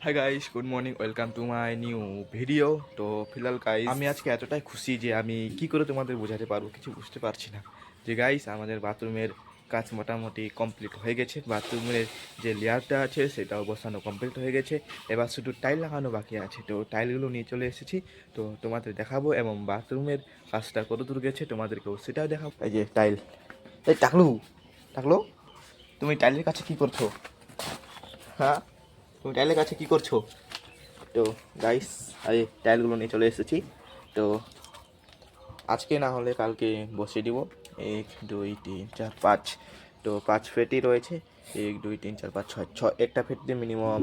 Hi guys, good morning, welcome to my new video. তো ফিলহাল guys আমি আজকে এতটাই খুশি যে আমি কি করে তোমাদের বোঝাতে পারবো কিছু বুঝতে পারছি না। যে গাইস আমাদের বাথরুমের কাজ মোটামুটি কমপ্লিট হয়ে গেছে। বাথরুমের যে লেয়ারটা আছে সেটাও বসানো কমপ্লিট হয়ে গেছে। এবার শুধু টাইল লাগানো বাকি আছে। তো টাইলগুলো নিয়ে চলে এসেছি, তো তোমাদের দেখাবো এবং বাথরুমের কাজটা কত দূর গেছে তোমাদেরকেও সেটাও দেখাবো। এই যে টাইল, এই টাকলু টাকলো, তুমি টাইলের কাছে কি করছো? হ্যাঁ, তুমি টাইলের কাছে কি করছো? তো গাইস এই টাইলগুলো নিয়ে চলে এসেছি। তো আজকে না হলে কালকে বসিয়ে দিব। 1 2 3 4 5, তো 5 ফেটই রয়েছে। 1 2 3 4 5 6 একটা ফেটতে মিনিমাম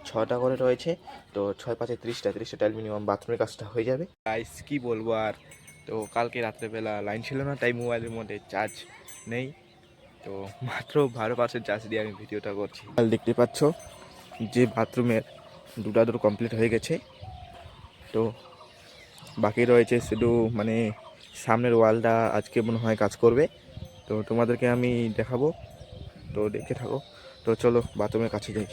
6টা করে রয়েছে। তো 6 5 30টা টাইল মিনিমাম বাথরুমের কাজটা হয়ে যাবে। গাইস কি বলবো আর, তো কালকে রাত্রেবেলা লাইন ছিল না, তাই মোবাইলের মধ্যে চার্জ নেই। তো মাত্র 12% চার্জ দিয়ে আমি ভিডিওটা করছি। দেখতে পাচ্ছ যে বাথরুমের দুটা দূর কমপ্লিট হয়ে গেছে। তো বাকি রয়েছে শুধু মানে সামনের ওয়ালটা আজকে মনে হয় কাজ করবে। তো তোমাদেরকে আমি দেখাবো, তো দেখে থাকো। তো চলো বাথরুমের কাছে যাই।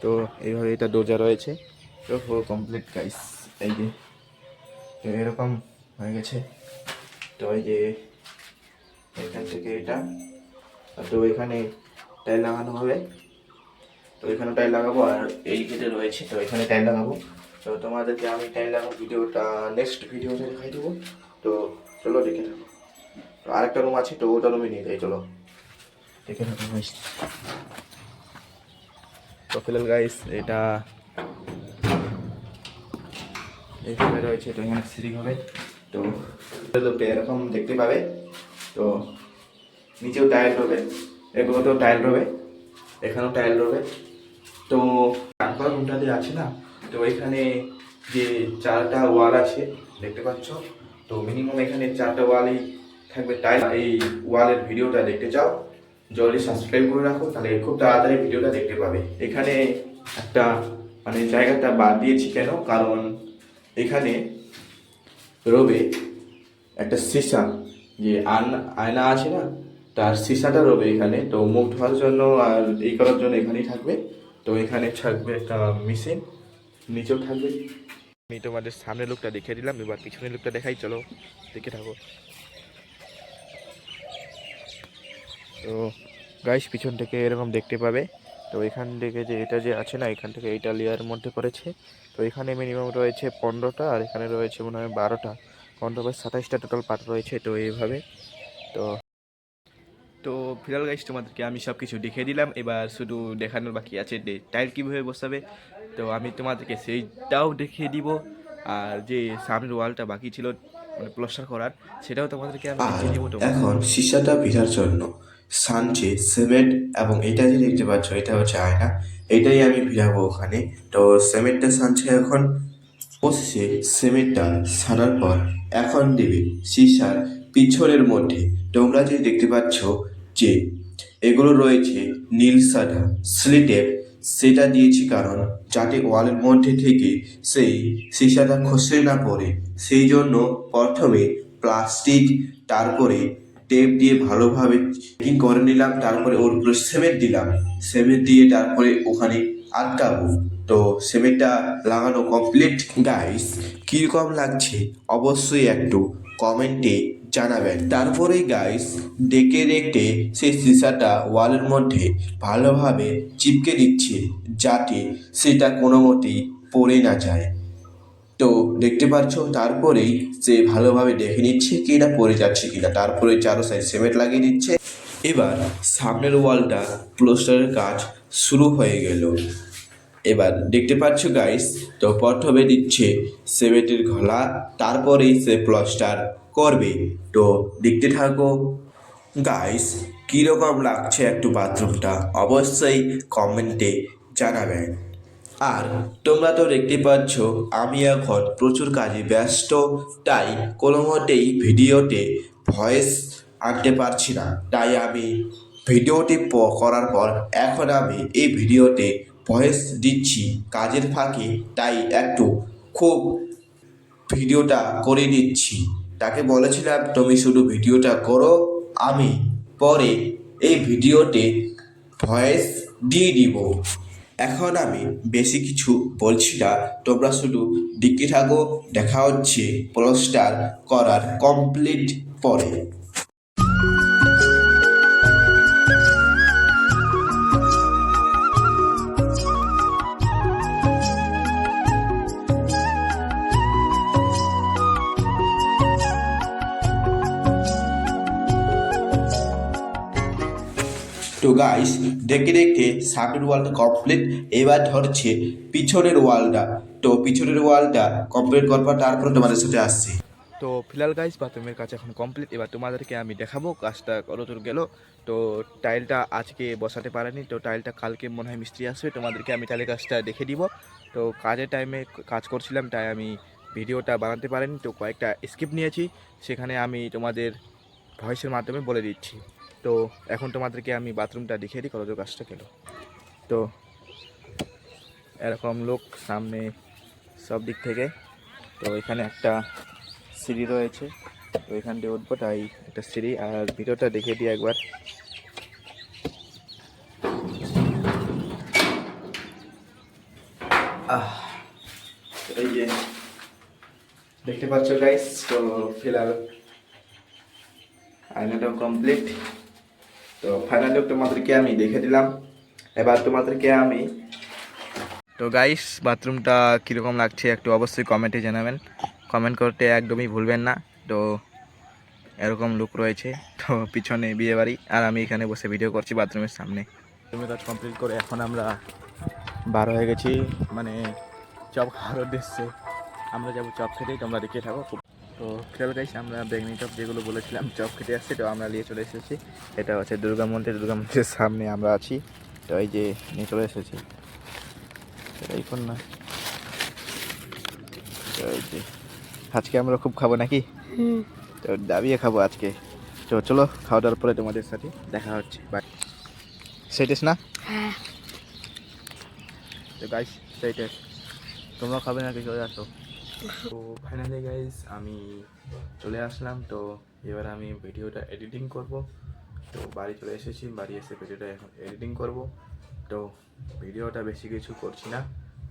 তো এইভাবে এটা দরজা রয়েছে, তো পুরো কমপ্লিট গাইস। এই যে তো এরকম হয়ে গেছে। তো এই যে এখান থেকে এটা, তো এখানে টাইল লাগানো হবে। তো এখানে টাইল লাগাবো আর এই গেটে রয়েছে, তো এখানে টাইল লাগাবো। তো তোমাদেরকে আমি টাইল লাগাবো ভিডিওটা নেক্সট ভিডিওতে দেখাই দেবো। তো চলো দেখে থাকো। তো আরেকটা রুম আছে, তো ওটা রুমে নিয়ে যাই, চলো দেখে থাকো গাইস। তো ফিলহাল গাইস এটা এইভাবে রয়েছে, তো এখানে সিঁড়ি হবে। তো লোকটা এরকম দেখতে পাবে। তো নিচেও টাইল রবে, এগুলোতেও টাইল রবে, এখানেও টাইল রবে। তো তারপর রুমটাতে আছে না, তো এখানে যে 4টা ওয়াল আছে দেখতে পাচ্ছ, তো মিনিমাম এখানে 4টা ওয়ালই থাকবে টাইল। এই ওয়ালের ভিডিওটা দেখতে চাও, জলদি সাবস্ক্রাইব করে রাখো, তাহলে খুব তাড়াতাড়ি ভিডিওটা দেখতে পাবে। এখানে একটা মানে জায়গাটা বাদ দিয়েছি কেন, কারণ এখানে রবে একটা সীসা, যে আয়না আছে না, তার সীসাটা রবে এখানে। তো মুখ ধোয়ার জন্য আর এই করার জন্য এখানেই থাকবে। তো এখানে থাকবে একটা মেশিন, নিচেও থাকবে। আমি তোমাদের সামনের লুকটা দেখিয়ে দিলাম, এবার পিছনের লুকটা দেখাই, চলো দেখে থাকো। তো গাইস পিছন থেকে এরকম দেখতে পাবে। তো এখান থেকে যে এটা যে আছে না, এখান থেকে এইটা লেয়ারের মধ্যে করেছে। তো এখানে মিনিমাম রয়েছে 15টা, আর এখানে রয়েছে মনে হয় 12টা, 15 + 27টা টোটাল পার্ট রয়েছে। তো এইভাবে তো তো ফিলহাল গাইস তোমাদেরকে আমি সব কিছু দেখিয়ে দিলাম, এবার শুধু দেখানোর বাকি আছে টাইল কীভাবে বসাবে। তো আমি তোমাদেরকে সেইটাও দেখিয়ে দিব, আর যে সামনের ওয়ালটা বাকি ছিল মানে প্লাস্টার করার, সেটাও তোমাদেরকে আমি আর দেখিয়ে দিব। এখন সীসাটা ভিড়ার জন্য সানচে সিমেন্ট এবং এটা যে দেখতে পাচ্ছ এটা হচ্ছে আয়না, এটাই আমি ভিড়াবো ওখানে। তো সিমেন্টটা সানছে এখন, বসছে সিমেন্টটা সানার পর এখন দেবে সীসার পিছনের মধ্যে। তোমরা যে দেখতে পাচ্ছ যে এগুলো রয়েছে নীল সাদা স্লিটেপ, সেটা দিয়েছি কারণ যাতে ওয়ালের মধ্যে থেকে সেই সীসাটা খসে না পড়ে, সেই জন্য প্রথমে প্লাস্টিক, তারপরে টেপ দিয়ে ভালোভাবে চেকিং করে নিলাম, তারপরে ওর উপরে সিমেন্ট দিলাম, সিমেন্ট দিয়ে তারপরে ওখানে আটকাবো। তো সিমেন্টটা লাগানো কমপ্লিট গাইস। কীরকম লাগছে অবশ্যই একটু কমেন্টে জানাবেন। তারপরে গাইস দেখে দেখতে সেই সীসাটা ওয়ালের মধ্যে ভালোভাবে চিপকে দিচ্ছে, যাতে সেটা কোনো মতেই পড়ে না যায়। তো দেখতে পাচ্ছ তারপরেই সে ভালোভাবে দেখে নিচ্ছে কি এটা পড়ে যাচ্ছে কিনা, তারপরে চারো সাইড সিমেন্ট লাগিয়ে দিচ্ছে। এবার সামনের ওয়ালটা প্লাস্টারের কাজ শুরু হয়ে গেল। এবার দেখতে পাচ্ছ গাইস, তো প্রথমে দিচ্ছে সিমেন্টের ঘোলা, তারপরেই সে প্লাস্টার করবে। তো দেখতে থাকো গাইস, কীরকম লাগছে একটু বাথরুমটা অবশ্যই কমেন্টে জানাবেন। আর তোমরা তো দেখতে পাচ্ছ আমি এখন প্রচুর কাজে ব্যস্ত, তাই কোনো মতেই ভিডিওতে ভয়েস আনতে পারছি না। তাই আমি ভিডিওটি করার পর এখন আমি এই ভিডিওতে ভয়েস দিচ্ছি কাজের ফাঁকে, তাই একটু খুব ভিডিওটা করে দিচ্ছি। তাকে বলেছিলাম তুমি শুধু ভিডিওটা করো, আমি পরে এই ভিডিওতে ভয়েস দিয়ে দিব। এখন আমি বেশি কিছু বলছি না, তোমরা শুধু দেখতে থাকো। দেখা হচ্ছে প্লাস্টার করার কমপ্লিট পরে। তো গাইস, দেখে দেখে সামনের ওয়ালটা কমপ্লিট। এবার ধরছে পিছনের ওয়ালটা। তো পিছনের ওয়ালটা কমপ্লিট করবার তারপরে তোমাদের সাথে আসছি। তো ফিলাল গাইস বাথরুমের কাজ এখন কমপ্লিট। এবার তোমাদেরকে আমি দেখাবো কাজটা কতদূর গেল। তো টাইলটা আজকে বসাতে পারেনি, তো টাইলটা কালকে মনে হয় মিস্ত্রি আসবে, তোমাদেরকে আমি টাইলের কাজটা দেখে দিব। তো কাজের টাইমে কাজ করছিলাম, তাই আমি ভিডিওটা বানাতে পারিনি, তো কয়েকটা স্কিপ নিয়েছি, সেখানে আমি তোমাদের ভয়েসের মাধ্যমে বলে দিচ্ছি। তো এখন তোমাদেরকে আমি বাথরুমটা দেখিয়ে দিই কতদূর কাজটা গেল। তো এরকম লোক সামনে সব দিক থেকে। তো এখানে একটা সিঁড়ি রয়েছে, তো এখান দিয়ে উঠবো, তাই একটা সিঁড়ি। আর ভিডিওটা দেখে দিই একবার। এই যে দেখতে পাচ্ছ গাইস, তো ফিলহাল আয়নাটাও কমপ্লিট। তো ফাইনালি তোমাদেরকে আমি দেখে দিলাম। এবার তোমাদেরকে আমি, তো গাইস বাথরুমটা কীরকম লাগছে একটু অবশ্যই কমেন্টে জানাবেন। কমেন্ট করতে একদমই ভুলবেন না। তো এরকম লুক রয়েছে, তো পিছনে বিয়ে বাড়ি, আর আমি এখানে বসে ভিডিও করছি বাথরুমের সামনে। বাথরুমের কাজ কমপ্লিট করে এখন আমরা বার হয়ে গেছি, মানে চপ খাওয়ার উদ্দেশ্যে। আমরা যাবো চপ খেতেই, তোমরা দেখে থাকো। তো খেয়াল গাইস, আমরা বেগনি চপ যেগুলো বলেছিলাম চপ খেতে আসছি, তো আমরা নিয়ে চলে এসেছি। এটা হচ্ছে দুর্গা মন্দিরের সামনে আমরা আছি। তো এই যে নিয়ে চলে এসেছি, এই কোন না। তো এই যে আজকে আমরা খুব খাবো নাকি, তো দাবিয়ে খাবো আজকে। তো চলো, খাওয়া দাওয়ার পরে তোমাদের সাথে দেখা হচ্ছে। বাই। সেইটেস না? তো গাইস সেইটেস, তোমরা খাবে নাকি? চলে আসো। তো ফাইনালি গাইস আমি চলে আসলাম। তো এবার আমি ভিডিওটা এডিটিং করব। তো বাড়ি চলে এসেছি, বাড়ি এসে ভিডিওটা এখন এডিটিং করব। তো ভিডিওটা বেশি কিছু করছি না,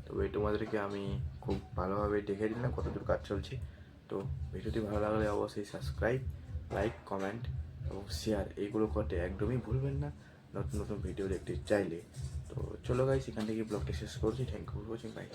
তবে তোমাদেরকে আমি খুব ভালোভাবে দেখে দিলাম কতদূর কাজ চলছে। তো ভিডিওটি ভালো লাগলে অবশ্যই সাবস্ক্রাইব, লাইক, কমেন্ট এবং শেয়ার এইগুলো করতে একদমই ভুলবেন না নতুন নতুন ভিডিও দেখতে চাইলে। তো চলো গাইস, এখান থেকে ব্লগটা শেষ করছি। Thank you for watching, by.